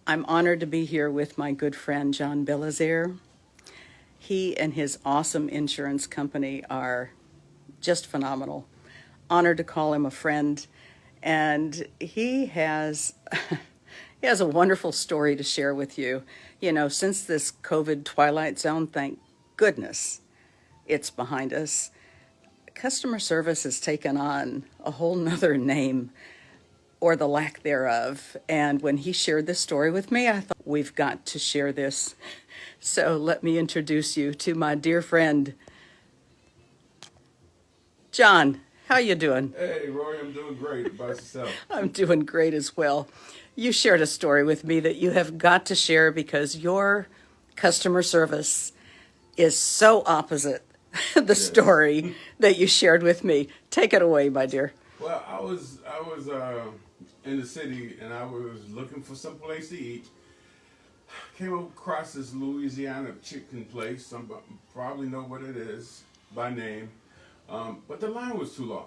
I'm honored to be here with my good friend, John Belizaire. He and his awesome insurance company are just phenomenal. Honored to call him a friend. And he has he has a wonderful story to share with you. You know, since this COVID twilight zone, thank goodness it's behind us, customer service has taken on a whole nother name, or the lack thereof. And when he shared this story with me, I thought, we've got to share this. So let me introduce you to my dear friend, John. How you doing? Hey, Roy, I'm doing great. About yourself? I'm doing great as well. You shared a story with me that you have got to share because your customer service is so opposite the Yes. story that you shared with me. Take it away, my dear. Well, I was in the city and I was looking for some place to eat. Came across this Louisiana chicken place. Some probably know what it is by name, but the line was too long.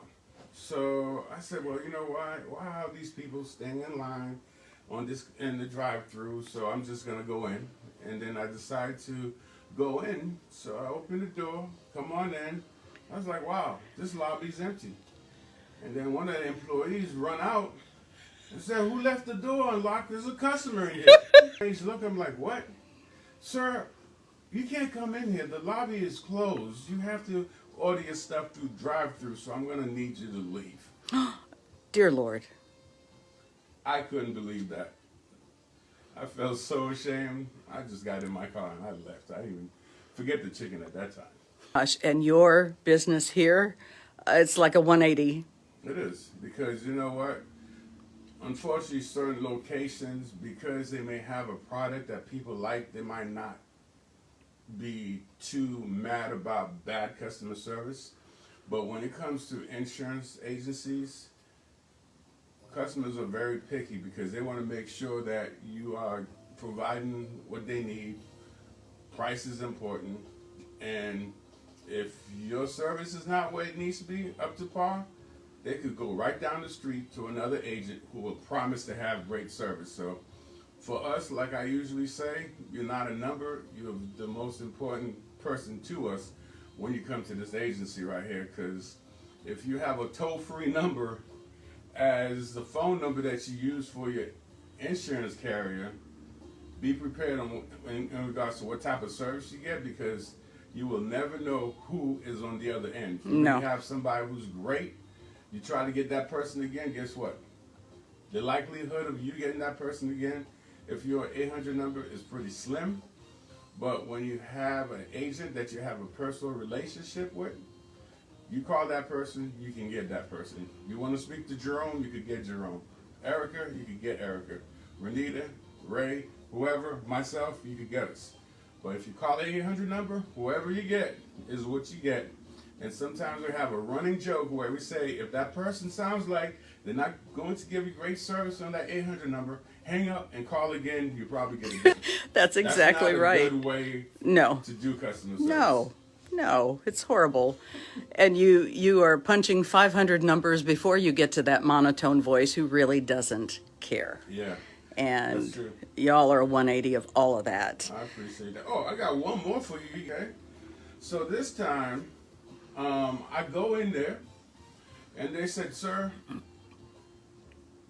So I said, well, you know why? Why are these people staying in line on this in the drive-through? So I'm just gonna go in, and then I decided to go in. So I opened the door. Come on in. I was like, wow, this lobby's empty. And then one of the employees run out and said, who left the door unlocked? There's a customer in here. He's looking, I'm like, what? Sir, you can't come in here. The lobby is closed. You have to order your stuff through drive-through, so I'm going to need you to leave. Dear Lord. I couldn't believe that. I felt so ashamed. I just got in my car and I left. I didn't even forget the chicken at that time. Gosh, and your business here, it's like a 180. It is, because you know what? Unfortunately, certain locations, because they may have a product that people like, they might not be too mad about bad customer service. But when it comes to insurance agencies, customers are very picky because they want to make sure that you are providing what they need. Price is important. And if your service is not where it needs to be, up to par, they could go right down the street to another agent who will promise to have great service. So for us, like I usually say, you're not a number, you're the most important person to us when you come to this agency right here, because if you have a toll-free number as the phone number that you use for your insurance carrier, be prepared in regards to what type of service you get, because you will never know who is on the other end. No. You have somebody who's great, you try to get that person again, guess what? The likelihood of you getting that person again, if your 800 number, is pretty slim. But when you have an agent that you have a personal relationship with, you call that person, you can get that person. You want to speak to Jerome, you could get Jerome. Erica, you could get Erica. Renita, Ray, whoever, myself, you could get us. But if you call the 800 number, whoever you get is what you get. And sometimes we have a running joke where we say, if that person sounds like they're not going to give you great service on that 800 number, hang up and call again. You probably get it. That's exactly right. That's not a good way No. to do customer service. No, it's horrible. And you are punching 500 numbers before you get to that monotone voice who really doesn't care. Yeah. And That's true. y'all are a 180 of all of that. I appreciate that. Oh, I got one more for you, okay? So this time, I go in there, and they said, sir,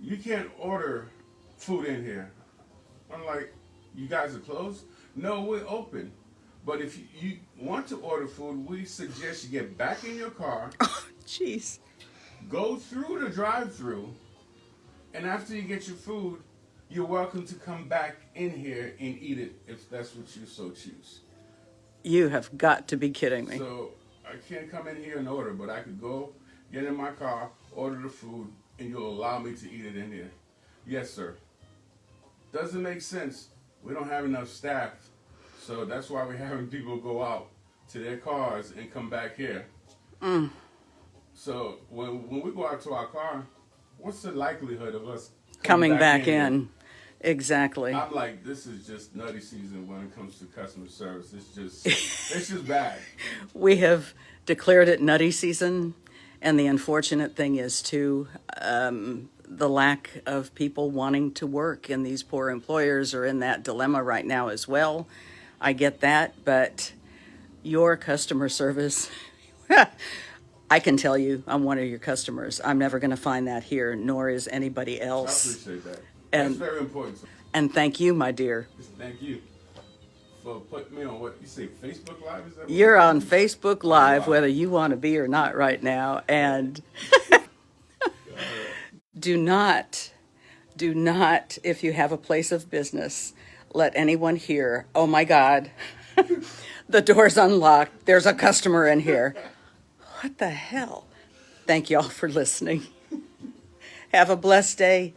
you can't order food in here. I'm like, you guys are closed? No, we're open. But if you want to order food, we suggest you get back in your car, Oh, jeez. go through the drive-through, and after you get your food, you're welcome to come back in here and eat it if that's what you so choose. You have got to be kidding me. So I can't come in here and order, but I could go, get in my car, order the food, and you'll allow me to eat it in here. Yes, sir. Doesn't make sense. We don't have enough staff, so that's why we're having people go out to their cars and come back here. So when we go out to our car, what's the likelihood of us Coming back here? in. Exactly. I'm like, this is just nutty season when it comes to customer service. It's just bad. We have declared it nutty season. And the unfortunate thing is, too, the lack of people wanting to work, and these poor employers are in that dilemma right now as well. I get that, but your customer service, I can tell you I'm one of your customers. I'm never going to find that here, nor is anybody I else. appreciate that. And- That's very important. And thank you, my dear. Thank you for putting me on what you say, Facebook Live? Is that what You're it's on called? Facebook Live, wow. whether you want to be or not right now. And do not, if you have a place of business, let anyone hear, oh my God, the door's unlocked. There's a customer in here. What the hell? Thank you all for listening. Have a blessed day.